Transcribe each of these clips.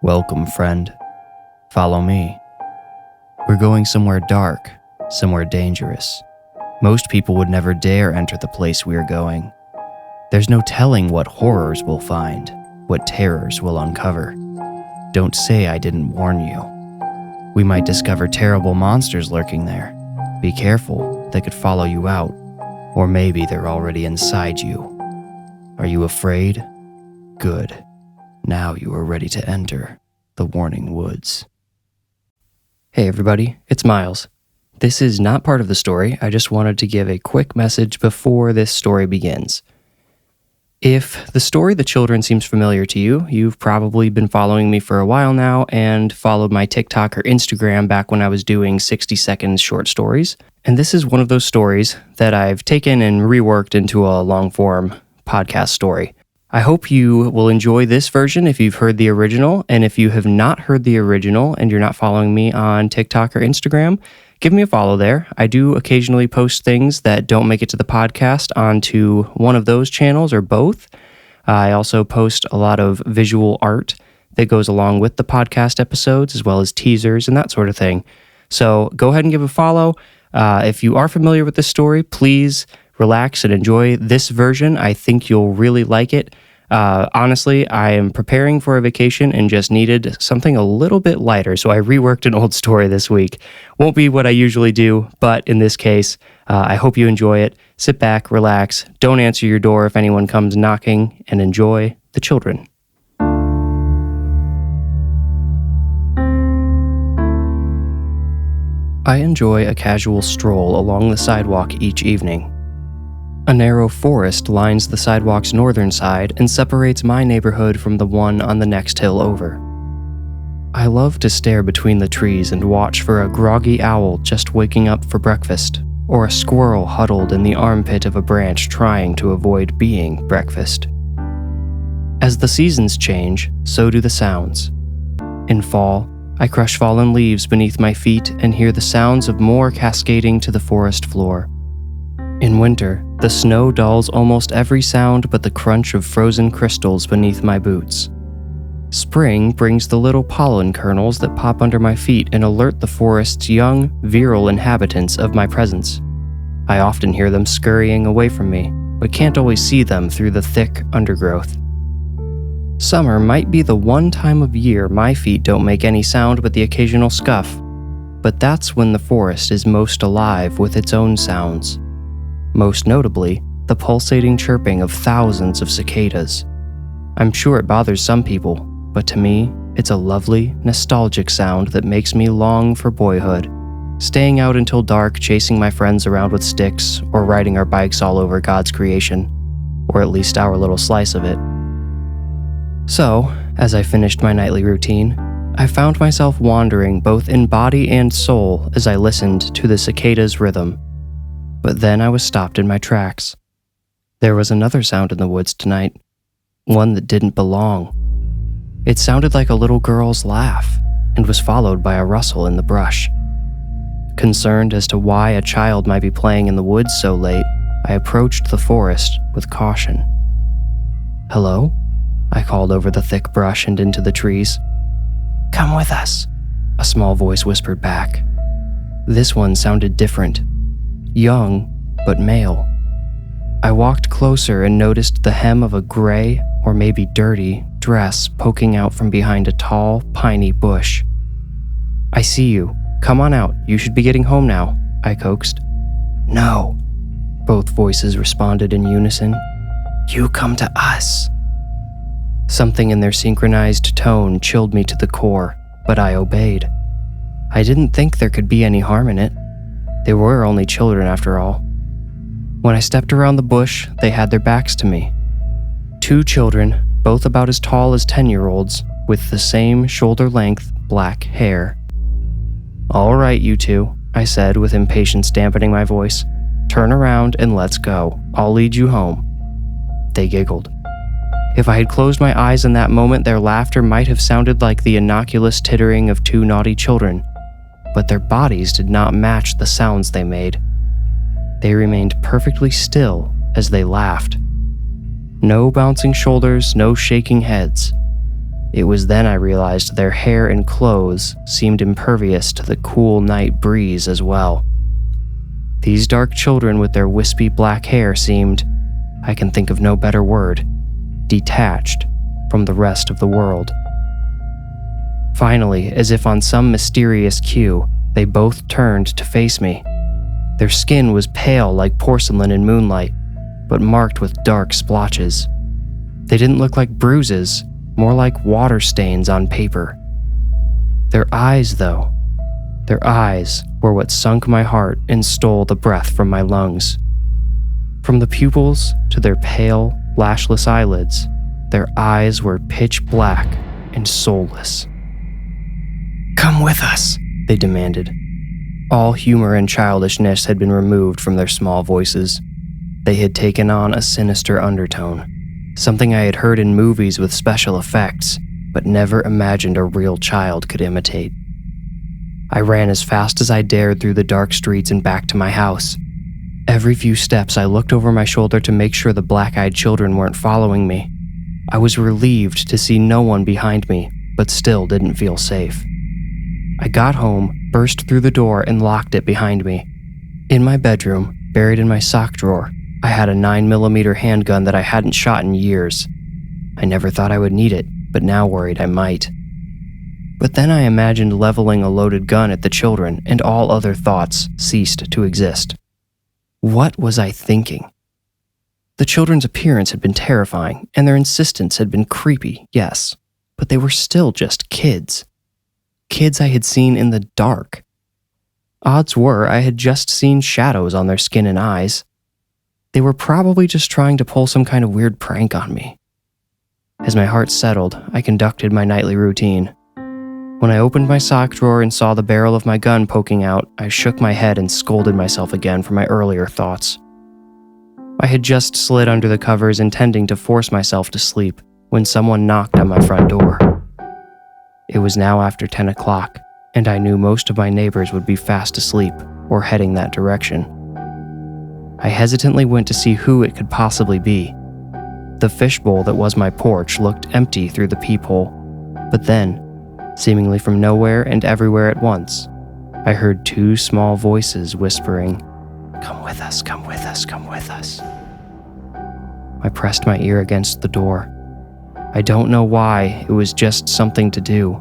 Welcome, friend. Follow me. We're going somewhere dark, somewhere dangerous. Most people would never dare enter the place we're going. There's no telling what horrors we'll find, what terrors we'll uncover. Don't say I didn't warn you. We might discover terrible monsters lurking there. Be careful, they could follow you out. Or maybe they're already inside you. Are you afraid? Good. Now you are ready to enter the Warning Woods. Hey everybody, it's Miles. This is not part of the story. I just wanted to give a quick message before this story begins. If the story The Children seems familiar to you, you've probably been following me for a while now and followed my TikTok or Instagram back when I was doing 60-second short stories. And this is one of those stories that I've taken and reworked into a long-form podcast story. I hope you will enjoy this version if you've heard the original, and if you have not heard the original and you're not following me on TikTok or Instagram, give me a follow there. I do occasionally post things that don't make it to the podcast onto one of those channels or both. I also post a lot of visual art that goes along with the podcast episodes, as well as teasers and that sort of thing. So go ahead and give a follow. If you are familiar with this story, please relax and enjoy this version. I think you'll really like it. Honestly, I am preparing for a vacation and just needed something a little bit lighter, so I reworked an old story this week. Won't be what I usually do, but in this case, I hope you enjoy it. Sit back, relax, don't answer your door if anyone comes knocking, and enjoy The Children. I enjoy a casual stroll along the sidewalk each evening. A narrow forest lines the sidewalk's northern side and separates my neighborhood from the one on the next hill over. I love to stare between the trees and watch for a groggy owl just waking up for breakfast, or a squirrel huddled in the armpit of a branch trying to avoid being breakfast. As the seasons change, so do the sounds. In fall, I crush fallen leaves beneath my feet and hear the sounds of more cascading to the forest floor. In winter, the snow dulls almost every sound but the crunch of frozen crystals beneath my boots. Spring brings the little pollen kernels that pop under my feet and alert the forest's young, virile inhabitants of my presence. I often hear them scurrying away from me, but can't always see them through the thick undergrowth. Summer might be the one time of year my feet don't make any sound but the occasional scuff, but that's when the forest is most alive with its own sounds. Most notably, the pulsating chirping of thousands of cicadas. I'm sure it bothers some people, but to me, it's a lovely, nostalgic sound that makes me long for boyhood, staying out until dark chasing my friends around with sticks or riding our bikes all over God's creation, or at least our little slice of it. So, as I finished my nightly routine, I found myself wandering both in body and soul as I listened to the cicadas' rhythm. But then I was stopped in my tracks. There was another sound in the woods tonight, one that didn't belong. It sounded like a little girl's laugh, and was followed by a rustle in the brush. Concerned as to why a child might be playing in the woods so late, I approached the forest with caution. "Hello?" I called over the thick brush and into the trees. "Come with us," a small voice whispered back. This one sounded different. Young, but male. I walked closer and noticed the hem of a gray, or maybe dirty, dress poking out from behind a tall, piney bush. "I see you. Come on out. You should be getting home now," I coaxed. "No," both voices responded in unison. "You come to us." Something in their synchronized tone chilled me to the core, but I obeyed. I didn't think there could be any harm in it. They were only children after all. When I stepped around the bush, they had their backs to me. Two children, both about as tall as 10-year-olds, with the same shoulder-length black hair. "All right, you two," I said with impatience dampening my voice. "Turn around and let's go. I'll lead you home." They giggled. If I had closed my eyes in that moment, their laughter might have sounded like the innocuous tittering of two naughty children, but their bodies did not match the sounds they made. They remained perfectly still as they laughed. No bouncing shoulders, no shaking heads. It was then I realized their hair and clothes seemed impervious to the cool night breeze as well. These dark children with their wispy black hair seemed, I can think of no better word, detached from the rest of the world. Finally, as if on some mysterious cue, they both turned to face me. Their skin was pale like porcelain in moonlight, but marked with dark splotches. They didn't look like bruises, more like water stains on paper. Their eyes, though, their eyes were what sunk my heart and stole the breath from my lungs. From the pupils to their pale, lashless eyelids, their eyes were pitch black and soulless. "Come with us," they demanded. All humor and childishness had been removed from their small voices. They had taken on a sinister undertone, something I had heard in movies with special effects, but never imagined a real child could imitate. I ran as fast as I dared through the dark streets and back to my house. Every few steps I looked over my shoulder to make sure the black-eyed children weren't following me. I was relieved to see no one behind me, but still didn't feel safe. I got home, burst through the door, and locked it behind me. In my bedroom, buried in my sock drawer, I had a 9mm handgun that I hadn't shot in years. I never thought I would need it, but now worried I might. But then I imagined leveling a loaded gun at the children, and all other thoughts ceased to exist. What was I thinking? The children's appearance had been terrifying, and their insistence had been creepy, yes, but they were still just kids. Kids I had seen in the dark. Odds were I had just seen shadows on their skin and eyes. They were probably just trying to pull some kind of weird prank on me. As my heart settled, I conducted my nightly routine. When I opened my sock drawer and saw the barrel of my gun poking out, I shook my head and scolded myself again for my earlier thoughts. I had just slid under the covers intending to force myself to sleep when someone knocked on my front door. It was now after 10 o'clock, and I knew most of my neighbors would be fast asleep or heading that direction. I hesitantly went to see who it could possibly be. The fishbowl that was my porch looked empty through the peephole, but then, seemingly from nowhere and everywhere at once, I heard two small voices whispering, "Come with us, come with us, come with us." I pressed my ear against the door. I don't know why, it was just something to do.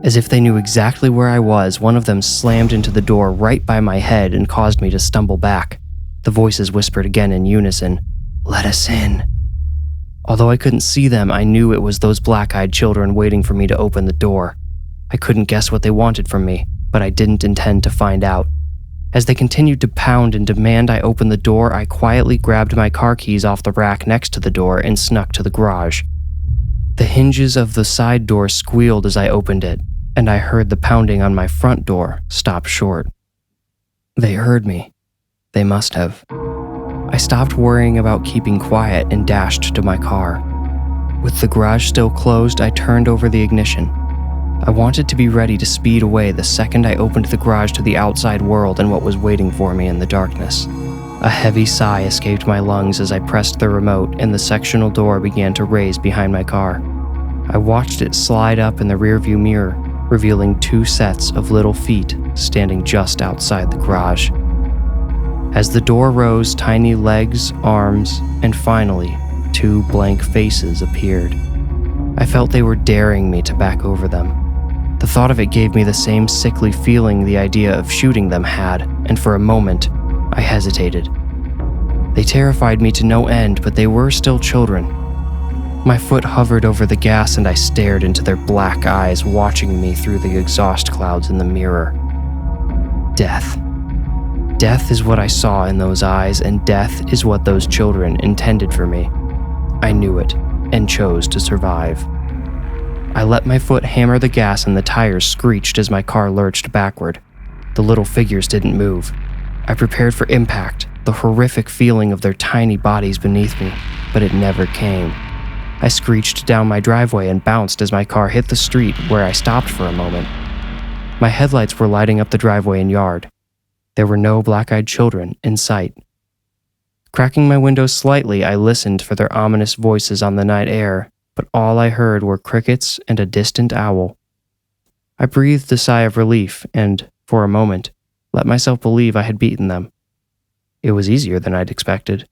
As if they knew exactly where I was, one of them slammed into the door right by my head and caused me to stumble back. The voices whispered again in unison, "Let us in." Although I couldn't see them, I knew it was those black-eyed children waiting for me to open the door. I couldn't guess what they wanted from me, but I didn't intend to find out. As they continued to pound and demand I open the door, I quietly grabbed my car keys off the rack next to the door and snuck to the garage. The hinges of the side door squealed as I opened it, and I heard the pounding on my front door stop short. They heard me. They must have. I stopped worrying about keeping quiet and dashed to my car. With the garage still closed, I turned over the ignition. I wanted to be ready to speed away the second I opened the garage to the outside world and what was waiting for me in the darkness. A heavy sigh escaped my lungs as I pressed the remote and the sectional door began to raise behind my car. I watched it slide up in the rearview mirror, revealing two sets of little feet standing just outside the garage. As the door rose, tiny legs, arms, and finally, two blank faces appeared. I felt they were daring me to back over them. The thought of it gave me the same sickly feeling the idea of shooting them had, and for a moment, I hesitated. They terrified me to no end, but they were still children. My foot hovered over the gas and I stared into their black eyes, watching me through the exhaust clouds in the mirror. Death. Death is what I saw in those eyes, and death is what those children intended for me. I knew it, and chose to survive. I let my foot hammer the gas and the tires screeched as my car lurched backward. The little figures didn't move. I prepared for impact, the horrific feeling of their tiny bodies beneath me, but it never came. I screeched down my driveway and bounced as my car hit the street, where I stopped for a moment. My headlights were lighting up the driveway and yard. There were no black-eyed children in sight. Cracking my window slightly, I listened for their ominous voices on the night air, but all I heard were crickets and a distant owl. I breathed a sigh of relief and, for a moment, let myself believe I had beaten them. It was easier than I'd expected.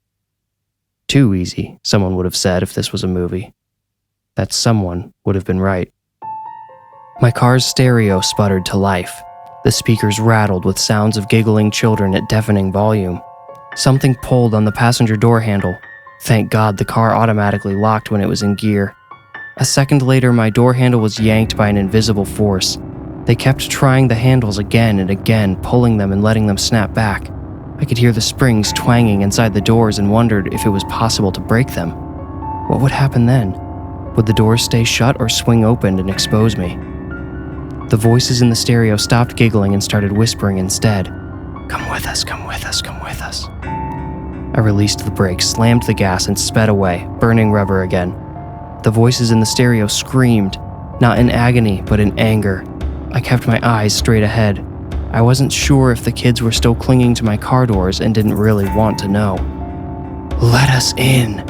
Too easy, someone would have said if this was a movie. That someone would have been right. My car's stereo sputtered to life. The speakers rattled with sounds of giggling children at deafening volume. Something pulled on the passenger door handle. Thank God the car automatically locked when it was in gear. A second later, my door handle was yanked by an invisible force. They kept trying the handles again and again, pulling them and letting them snap back. I could hear the springs twanging inside the doors and wondered if it was possible to break them. What would happen then? Would the doors stay shut or swing open and expose me? The voices in the stereo stopped giggling and started whispering instead. Come with us, come with us, come with us. I released the brakes, slammed the gas, and sped away, burning rubber again. The voices in the stereo screamed, not in agony, but in anger. I kept my eyes straight ahead. I wasn't sure if the kids were still clinging to my car doors and didn't really want to know. Let us in!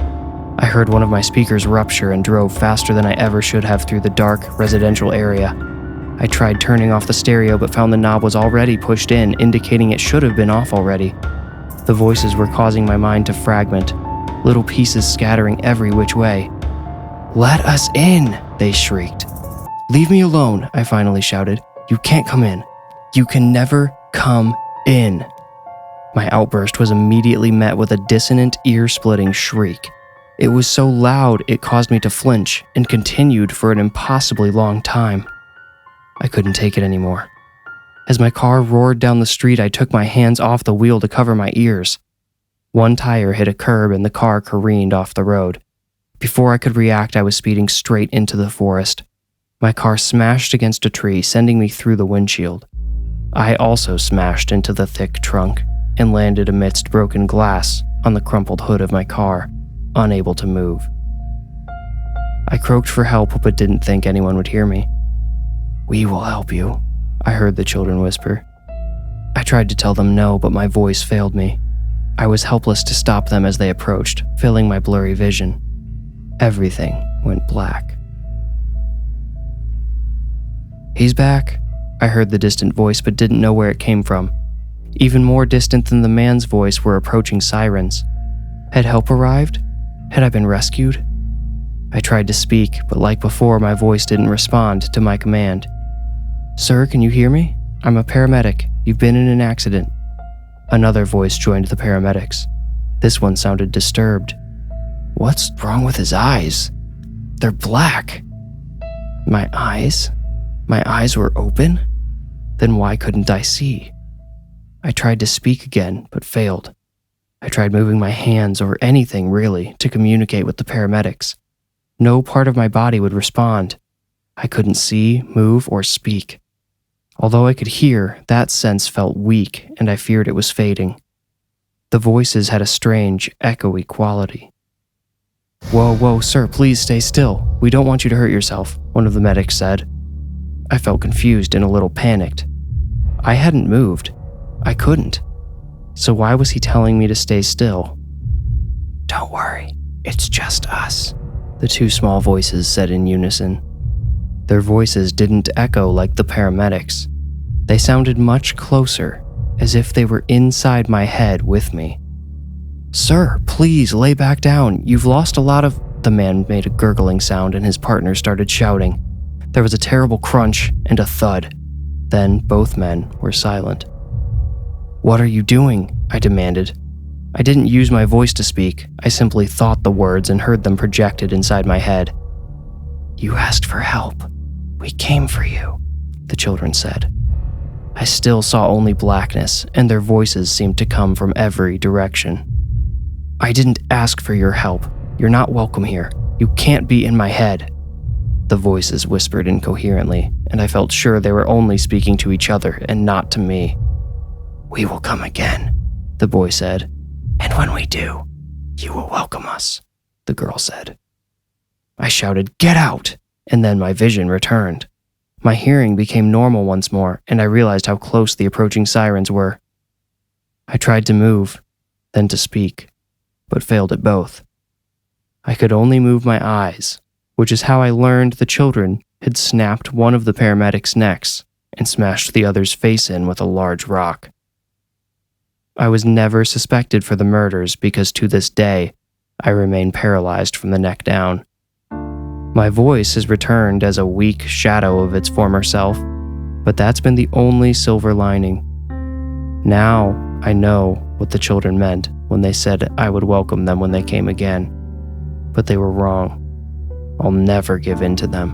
I heard one of my speakers rupture and drove faster than I ever should have through the dark, residential area. I tried turning off the stereo but found the knob was already pushed in, indicating it should have been off already. The voices were causing my mind to fragment, little pieces scattering every which way. Let us in, they shrieked. Leave me alone, I finally shouted. You can't come in. You can never come in. My outburst was immediately met with a dissonant, ear-splitting shriek. It was so loud it caused me to flinch and continued for an impossibly long time. I couldn't take it anymore. As my car roared down the street, I took my hands off the wheel to cover my ears. One tire hit a curb and the car careened off the road. Before I could react, I was speeding straight into the forest. My car smashed against a tree, sending me through the windshield. I also smashed into the thick trunk and landed amidst broken glass on the crumpled hood of my car, unable to move. I croaked for help but didn't think anyone would hear me. We will help you, I heard the children whisper. I tried to tell them no, but my voice failed me. I was helpless to stop them as they approached, filling my blurry vision. Everything went black. He's back, I heard the distant voice but didn't know where it came from. Even more distant than the man's voice were approaching sirens. Had help arrived? Had I been rescued? I tried to speak, but like before, my voice didn't respond to my command. Sir, can you hear me? I'm a paramedic. You've been in an accident. Another voice joined the paramedics. This one sounded disturbed. What's wrong with his eyes? They're black. My eyes? My eyes were open? Then why couldn't I see? I tried to speak again, but failed. I tried moving my hands or anything, really, to communicate with the paramedics. No part of my body would respond. I couldn't see, move, or speak. Although I could hear, that sense felt weak, and I feared it was fading. The voices had a strange, echoey quality. Whoa, sir, please stay still. We don't want you to hurt yourself, one of the medics said. I felt confused and a little panicked. I hadn't moved. I couldn't. So why was he telling me to stay still? Don't worry, it's just us, the two small voices said in unison. Their voices didn't echo like the paramedics. They sounded much closer, as if they were inside my head with me. Sir, please lay back down. You've lost a lot of... The man made a gurgling sound and his partner started shouting. There was a terrible crunch and a thud. Then both men were silent. What are you doing? I demanded. I didn't use my voice to speak. I simply thought the words and heard them projected inside my head. You asked for help. We came for you, the children said. I still saw only blackness, and their voices seemed to come from every direction. I didn't ask for your help. You're not welcome here. You can't be in my head. The voices whispered incoherently, and I felt sure they were only speaking to each other and not to me. We will come again, the boy said. And when we do, you will welcome us, the girl said. I shouted, Get out! And then my vision returned. My hearing became normal once more, and I realized how close the approaching sirens were. I tried to move, then to speak, but failed at both. I could only move my eyes, which is how I learned the children had snapped one of the paramedics' necks and smashed the other's face in with a large rock. I was never suspected for the murders because to this day, I remain paralyzed from the neck down. My voice has returned as a weak shadow of its former self, but that's been the only silver lining. Now I know what the children meant when they said I would welcome them when they came again, but they were wrong. I'll never give in to them,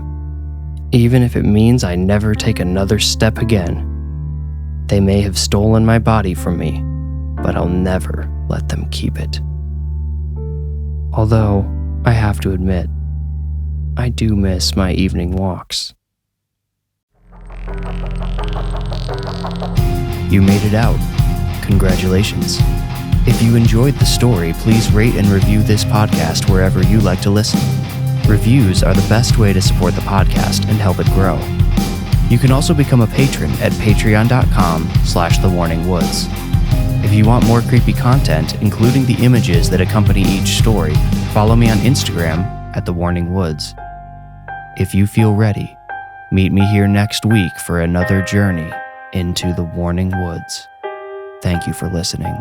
even if it means I never take another step again. They may have stolen my body from me, but I'll never let them keep it. Although, I have to admit, I do miss my evening walks. You made it out. Congratulations. If you enjoyed the story, please rate and review this podcast wherever you like to listen. Reviews are the best way to support the podcast and help it grow. You can also become a patron at patreon.com/thewarningwoods. If you want more creepy content, including the images that accompany each story, follow me on Instagram at The Warning Woods. If you feel ready, meet me here next week for another journey into the Warning Woods. Thank you for listening.